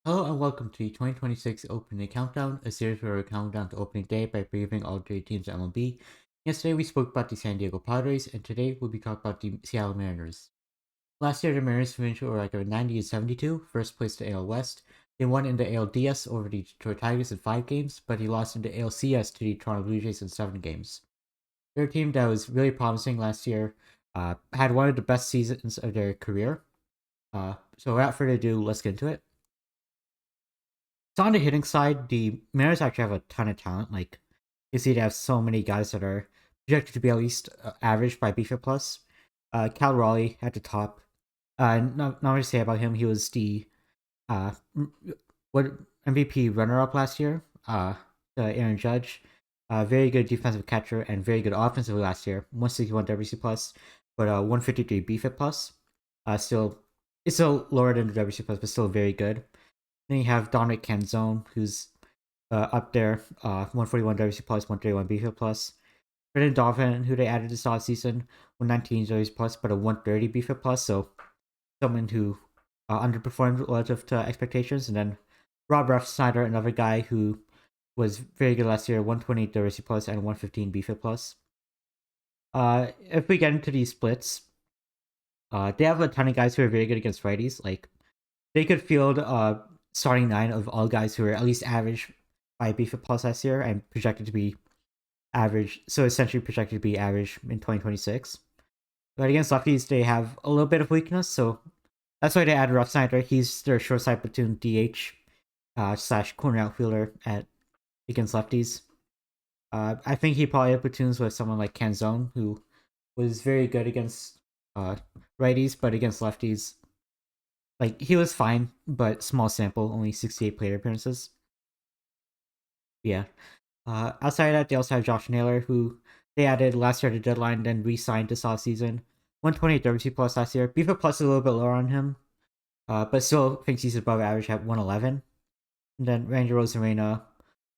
Hello and welcome to the 2026 Opening Countdown, a series where we count down to opening day by previewing all three teams in MLB. Yesterday we spoke about the San Diego Padres, and today we'll be talking about the Seattle Mariners. Last year the Mariners finished with a record of 90-72, first place to AL West. They won in the ALDS over the Detroit Tigers in 5 games, but he lost in the ALCS to the Toronto Blue Jays in 7 games. Their team that was really promising last year had one of the best seasons of their career. So without further ado, let's get into it. So on the hitting side, the Mariners actually have a ton of talent. Like, you see, they have so many guys that are projected to be at least average by BFIP plus. Cal Raleigh at the top. Not much to say about him. He was the uh, what MVP runner-up last year. Aaron Judge, very good defensive catcher and very good offensively last year. 161 WC plus, but 153 BFIP plus. Still, it's still lower than the WC plus, but still very good. Then you have Dominic Canzone, who's up there, 141 WC plus, 131 BFIP plus. Brendan Donovan, who they added this offseason, 119 WC plus, but a 130 BFIP plus, so someone who underperformed relative to expectations. And then Rob Refsnyder, another guy who was very good last year, 120 WC plus and 115 BFIP plus. If we get into these splits, they have a ton of guys who are very good against righties. Like, they could field starting 9 of all guys who are at least average by BFIP plus last year and projected to be average, so essentially projected to be average in 2026. But against lefties, they have a little bit of weakness, so that's why they added Refsnyder. He's their short side platoon DH slash corner outfielder against lefties. I think he probably had platoons with someone like Canzone, who was very good against righties, but against lefties, like, he was fine, but small sample, only 68 player appearances. Yeah. Outside of that, they also have Josh Naylor, who they added last year at the deadline, then re-signed this offseason. 120 WC plus last year. BFIP plus is a little bit lower on him, but still thinks he's above average at 111. And then Randy Rosarena,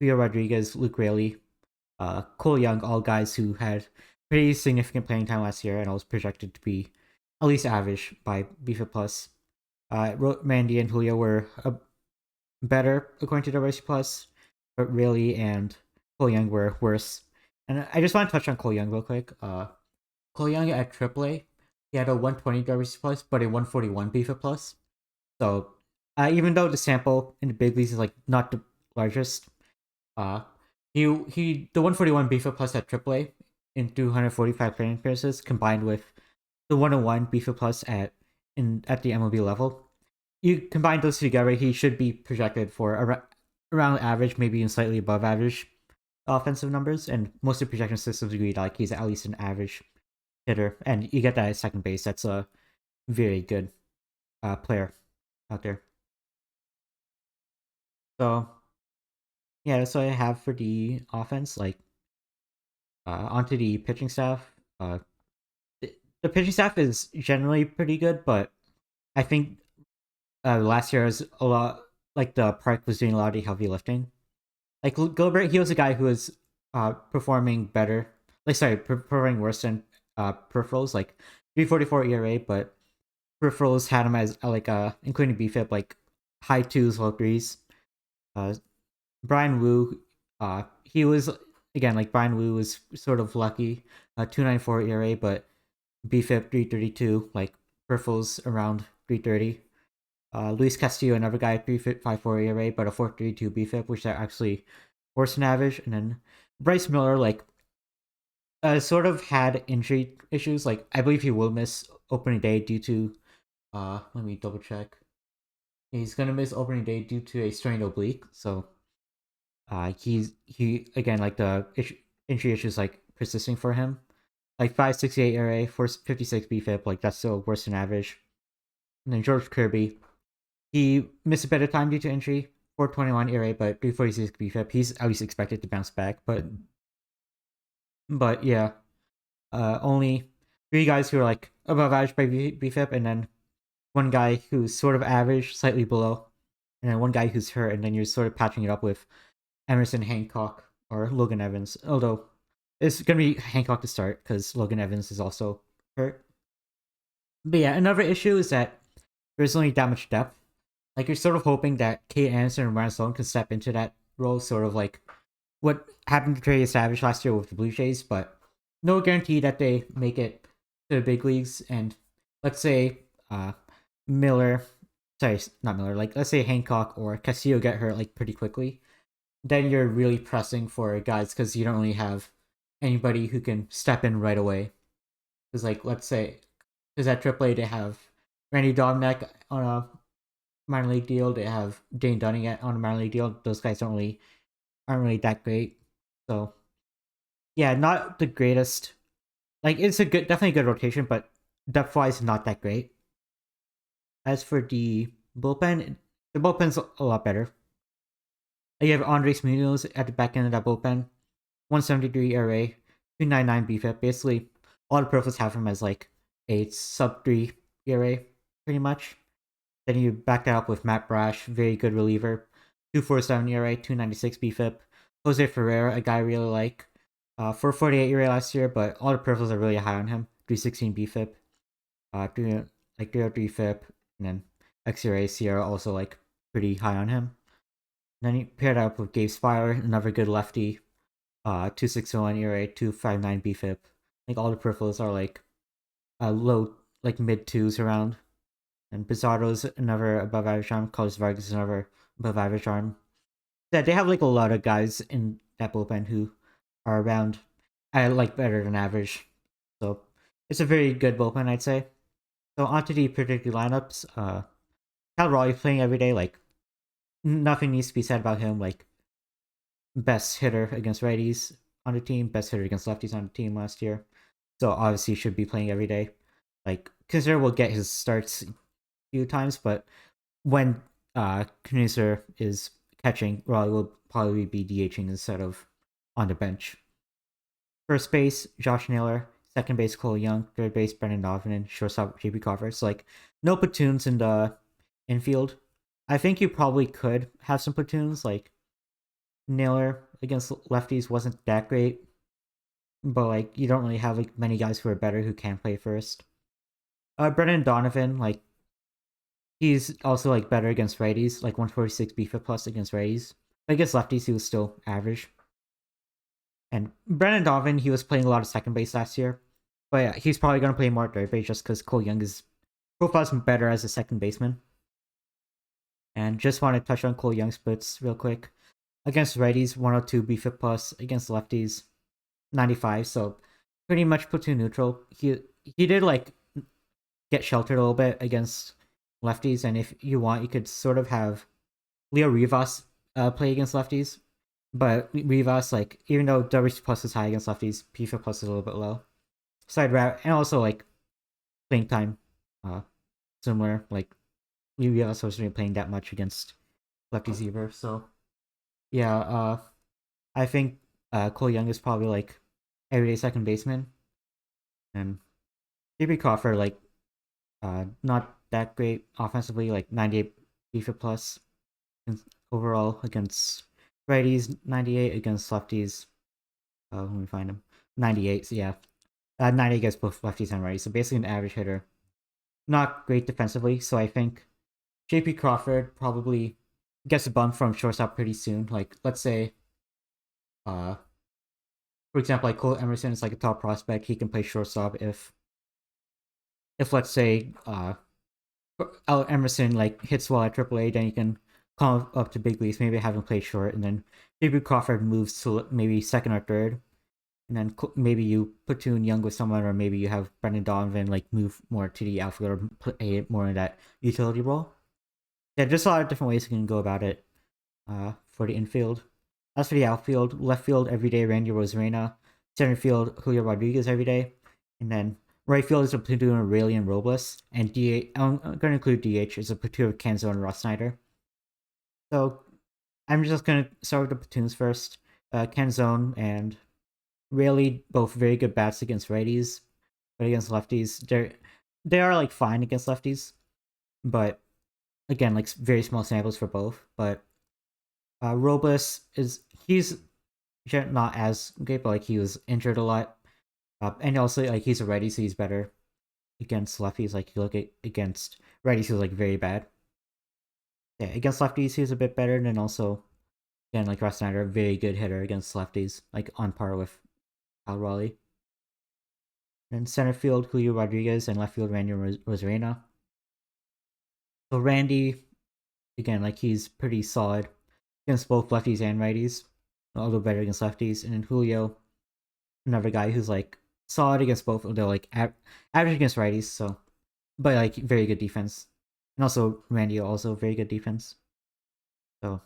Leo Rodriguez, Luke Raley, Cole Young, all guys who had pretty significant playing time last year and was projected to be at least average by BFIP plus. Randy and Julio were better according to WC plus, but Raley and Cole Young were worse. And I just want to touch on Cole Young real quick. Cole Young at AAA, he had a 120 WC plus, but a 141 BFIP plus. So even though the sample in the big leagues is like not the largest, uh, the 141 BFIP plus at AAA in 245 playing appearances combined with the 101 BFIP plus at the MLB level, you combine those together, he should be projected for around average, maybe even slightly above average offensive numbers. And most of the projection systems agree like he's at least an average hitter, and you get that at second base. That's a very good player out there. So yeah, that's what I have for the offense. Like, onto the pitching staff. The pitching staff is generally pretty good, but I think last year was a lot like the park was doing a lot of the heavy lifting. Like Gilbert, he was a guy who was performing better. Like, sorry, performing worse than peripherals, like 344 ERA, but peripherals had him as including BFIP, like high 2s, low 3s. Brian Wu, he was again like Brian Wu was sort of lucky, 294 ERA, but BFIP 332, like peripherals around 330. Luis Castillo, another guy, 3.54 ERA, but a 4.32 BFIP, which are actually worse than average. And then Bryce Miller, like, sort of had injury issues. Like, I believe he will miss opening day due to, let me double check. He's gonna miss opening day due to a strained oblique. So, he again, like, the injury issues like persisting for him. Like 5.68 ERA, 4.56 BFIP, like that's still worse than average. And then George Kirby, he missed a bit of time due to injury, 421 ERA, but 346 BFIP. He's at least expected to bounce back, but yeah, only 3 guys who are like above average by BFIP, and then 1 guy who's sort of average, slightly below, and then 1 guy who's hurt, and then you're sort of patching it up with Emerson Hancock or Logan Evans. Although it's gonna be Hancock to start because Logan Evans is also hurt. But yeah, another issue is that there's only that much depth. Like you're sort of hoping that Kate Anderson and Ryan Sloan can step into that role, sort of like what happened to Trey Savage last year with the Blue Jays, but no guarantee that they make it to the big leagues. And let's say Miller, sorry, not Miller, like let's say Hancock or Castillo get hurt like pretty quickly, then you're really pressing for guys because you don't really have anybody who can step in right away. Because like let's say, because at AAA they have Randy Dominic on a minor league deal, they have Dane Dunning on a minor league deal. Those guys aren't really that great. So yeah, not the greatest. Like it's a good, definitely a good rotation, but depth wise, not that great. As for the bullpen's a lot better. You have Andres Munoz at the back end of that bullpen, 173 ERA, 299 BFIP. Basically, all the profiles have him as like a sub 3 ERA, pretty much. Then you back that up with Matt Brash, very good reliever, 247 ERA, 296 BFIP. Jose Ferreira, a guy I really like, 448 ERA last year, but all the profiles are really high on him, 316 BFIP, 303 FIP, and then XERA, Sierra also like pretty high on him. And then you pair that up with Gabe Spire, another good lefty, 261 ERA, 259 BFIP. Like all the peripherals are like low, like mid twos around. And Bizarro's another above average arm. Carlos Vargas is another above average arm. Yeah, they have like a lot of guys in that bullpen who are around, I like better than average. So it's a very good bullpen, I'd say. So onto the predicted lineups. Cal Raleigh playing every day. Like nothing needs to be said about him. Like best hitter against righties on the team, best hitter against lefties on the team last year. So obviously should be playing every day. Like Kisner will get his starts a few times, but when Knizner is catching, Raleigh will probably be DHing instead of on the bench. First base, Josh Naylor. Second base, Cole Young. Third base, Brendan Donovan. And shortstop, JP Crawford. So, like, no platoons in the infield. I think you probably could have some platoons. Like, Naylor against lefties wasn't that great. But, like, you don't really have, like, many guys who are better who can play first. Brendan Donovan, like, he's also, like, better against righties. Like, 146 BFIP plus against righties. But against lefties, he was still average. And Brendan Donovan, he was playing a lot of second base last year. But yeah, he's probably going to play more third base just because Cole Young is profiles better as a second baseman. And just want to touch on Cole Young's splits real quick. Against righties, 102 BFIP plus. Against lefties, 95. So pretty much platoon neutral. He did like get sheltered a little bit against lefties, and if you want, you could sort of have Leo Rivas play against lefties. But Rivas, like, even though WRC plus is high against lefties, PFIP plus is a little bit low. Side route, and also, like, playing time, similar. Like, Rivas wasn't really playing that much against lefties either. So, yeah, I think Cole Young is probably, like, everyday second baseman. And JP Crawford, like, not that great offensively, like, 98 PFIP plus overall against righties, 98 against lefties. Let me find him. 98, so yeah. 90 against both lefties and righties. So basically an average hitter. Not great defensively, so I think JP Crawford probably gets a bump from shortstop pretty soon. Like, let's say, for example, like Cole Emerson is like a top prospect. He can play shortstop if let's say, Emerson like hits well at AAA, then you can call up to big leagues, maybe have him play short, and then JP Crawford moves to maybe second or third, and then maybe you platoon Young with someone, or maybe you have Brendan Donovan like move more to the outfield or play more in that utility role. Yeah, just a lot of different ways you can go about it. For the infield, as for the outfield, left field every day Randy Rosarena, center field Julio Rodriguez every day, and then right field is a platoon of Rayleigh and Robles, and DH. I'm going to include DH is a platoon of Kenzo and Ross Snyder. So I'm just going to start with the platoons first. Kenzone and Rayleigh, both very good bats against righties, but against lefties, they are like fine against lefties, but again, like very small samples for both. But Robles he's not as great, but like he was injured a lot, and also like he's a righty, so he's better against lefties. Like you look at against righties, he was like very bad. Yeah, against lefties, he's a bit better, and then also, again, like Ross Snyder, a very good hitter against lefties, like on par with Cal Raleigh. And center field, Julio Rodriguez, and left field, Randy Rosarena. So Randy, again, like he's pretty solid against both lefties and righties, a little better against lefties. And then Julio, another guy who's like solid against both, although like average against righties. So, but like very good defense, and also Randy also very good defense. So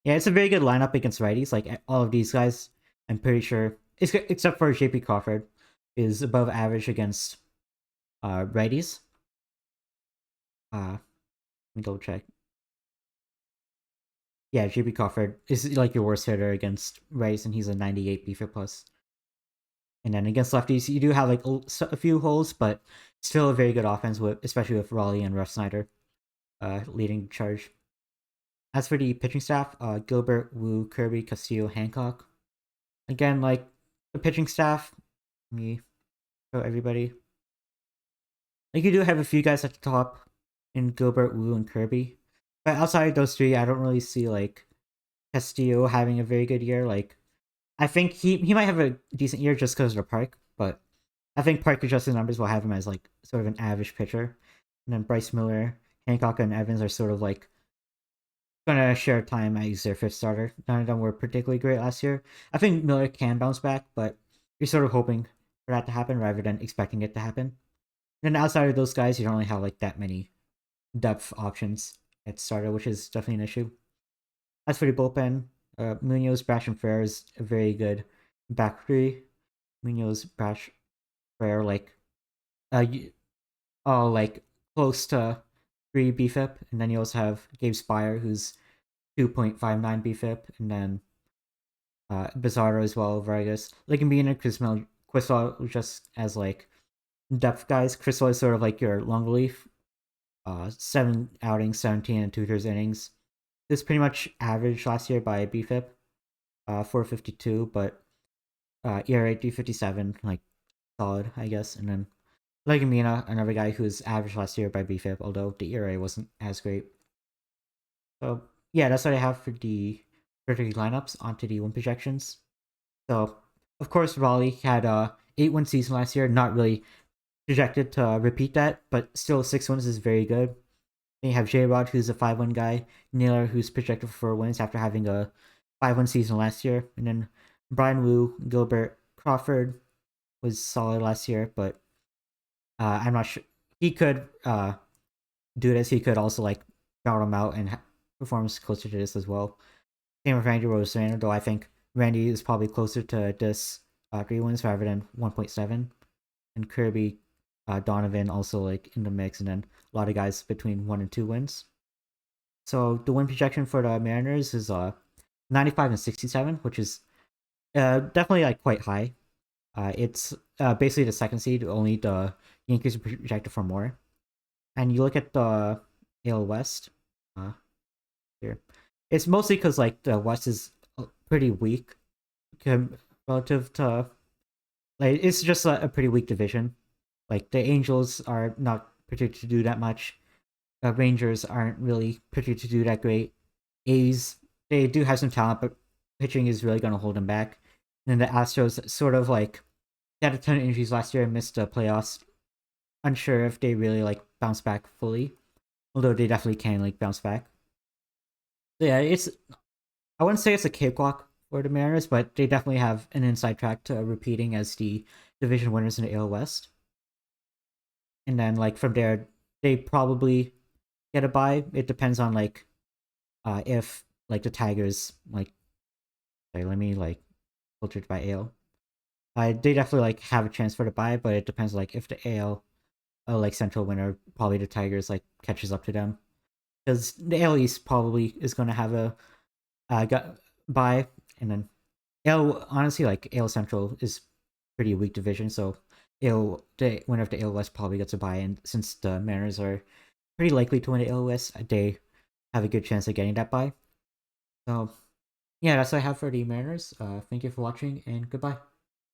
yeah, it's a very good lineup against righties. Like all of these guys, I'm pretty sure, except for JP Crawford, is above average against righties. Let me double check. Yeah, JP Crawford is like your worst hitter against righties, and he's a 98 BFIP plus. And then against lefties, you do have like a few holes, but still a very good offense, with especially with Raleigh and Russ Snyder leading the charge. As for the pitching staff, Gilbert, Wu, Kirby, Castillo, Hancock. Again, like the pitching staff, let me show everybody. Like you do have a few guys at the top in Gilbert, Wu, and Kirby. But outside of those three, I don't really see like Castillo having a very good year. Like I think he might have a decent year just because of the park, but I think park adjusted numbers will have him as like sort of an average pitcher. And then Bryce Miller, Hancock, and Evans are sort of like gonna share time as their fifth starter. None of them were particularly great last year. I think Miller can bounce back, but you're sort of hoping for that to happen rather than expecting it to happen. And then outside of those guys, you don't really have like that many depth options at starter, which is definitely an issue. As for the bullpen, Munoz, Brash, and Frere is a very good back three. Munoz, Brash, Frere, like, all like close to 3 BFIP, and then you also have Gabe Spire, who's 2.59 BFIP, and then Bizarro as well, Vargas. Like Embiid and Quiswell just as like depth guys. Quiswell is sort of like your long relief. 7 outings, 17 and 2/3 innings. This pretty much average last year by BFIP, 452, but ERA 357, like solid, I guess. And then Legumina, another guy who's average last year by BFIP, although the ERA wasn't as great. So yeah, that's what I have for the lineups. Onto the win projections. So of course Raleigh had a 8-win season last year, not really projected to repeat that, but still 6 wins is very good. Then you have J-Rod, who's a 5-win guy, Naylor, who's projected for 4 wins after having a 5-win season last year, and then Brian Wu, Gilbert, Crawford was solid last year, but I'm not sure he could do this. He could also like round him out and performs closer to this as well. Same with Randy Rosarena, though I think Randy is probably closer to this 3 wins rather than 1.7. And Kirby, Donovan also like in the mix, and then a lot of guys between 1 and 2 wins. So the win projection for the Mariners is 95 and 67, which is definitely like quite high. It's basically the second seed. Only the Yankees are projected for more. And you look at the AL West. Here, it's mostly because like the West is pretty weak relative to like it's just a pretty weak division. Like the Angels are not predicted to do that much. Rangers aren't really predicted to do that great. A's, they do have some talent, but pitching is really going to hold them back. And then the Astros sort of like they had a ton of injuries last year and missed the playoffs. Unsure if they really like bounce back fully, although they definitely can like bounce back. So yeah, I wouldn't say it's a cakewalk for the Mariners, but they definitely have an inside track to repeating as the division winners in the AL West. And then like from there, they probably get a bye. It depends on like if like the Tigers like sorry, let me like filtered by AL. They definitely like have a chance for the bye, but it depends like if the AL like central winner, probably the Tigers like catches up to them. Because the AL East probably is gonna have a bye, and then AL honestly like AL Central is pretty weak division, so the winner of the AL West probably gets a bye, and since the Mariners are pretty likely to win the AL West, they have a good chance of getting that bye. So yeah, that's what I have for the Mariners. Thank you for watching, and goodbye.